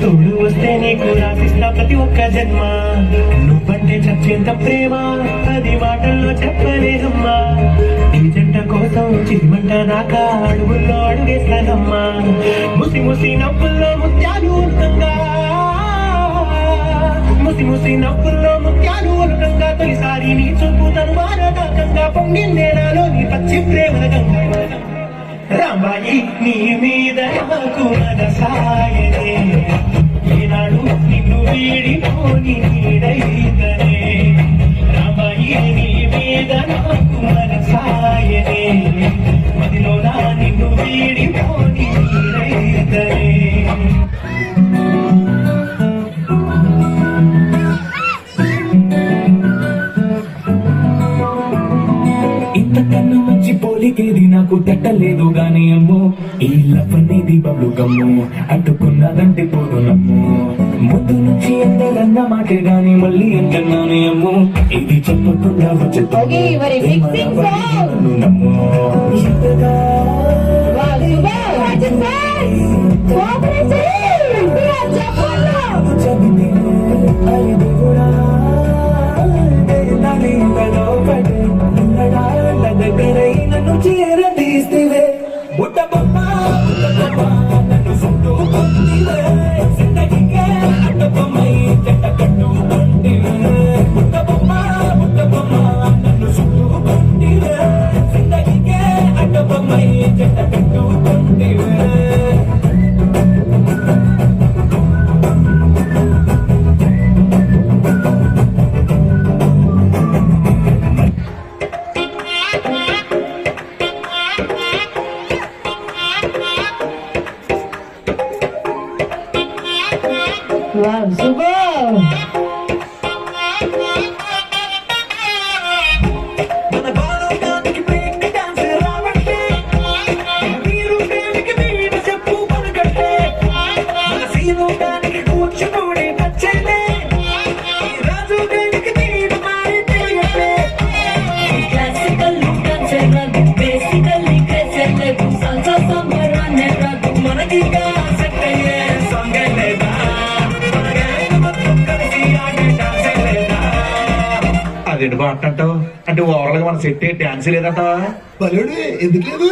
తోడు వస్తే నీకు రాసిస్తా ప్రతి ఒక్క జన్మ. నువ్వంటే చచ్చేంత ప్రేమ అది మాటల్లో చెప్పలేదమ్మా. ఈ జంట కోసం చిరిమంట దాకా అడుగుల్లో అడుగేస్తానమ్మా. ముసి ముసి నవ్వుల్లో ముత్యాలు ఉల్కంగా, ముసి ముసి నవ్వుల్లో ముత్యాలు ఉల్కంగా. తొలిసారి నీ చూపు తను మారదాకంగా పొంగిందే నాలో నీ పచ్చి ప్రేమల గంగా. రాంబాయి నీ మీద నాకు మనసాయనే, ఈనాడు నిన్ను వీడిపోని నీడైతనే. రాంబాయి నీ మీద నాకు మనసాయనే, మదిలో నా నిన్ను వీడిపోని నీడైతనే. ఇంతకన్నా మంచి పోలికేది నాకు తట్టలేదు గాని అమ్మో. ఈ లవ్ అనేది బబ్లు గమ్ము, అట్టుకున్నదంటే పోదు నమ్ము. ముందు నుంచి ఎందరన్న మాటే గాని మళ్ళీ ఎంతన్నానే అమ్మో. ఇది చెప్పకుండా వచ్చే నమ్ము. నన్ను చేరదీస్తే బుట్ట బొమ్మ నన్ను చుట్టూ కొంటివే. జిందగీకే అడ్డబొమ్మై జంట కట్టుకుంటివే. బుట్ట బొమ్మ నన్ను చుట్టూ కొంటివే. జిందగీకే అడ్డబొమ్మై జంట కట్టుకుంటివే. Wow, super! అదేంటి బా అంటావు? అంటే ఓవరాల్ గా మన సెట్ డాన్స్ లేదంటావా? బలుడు ఎందుకు లేదు?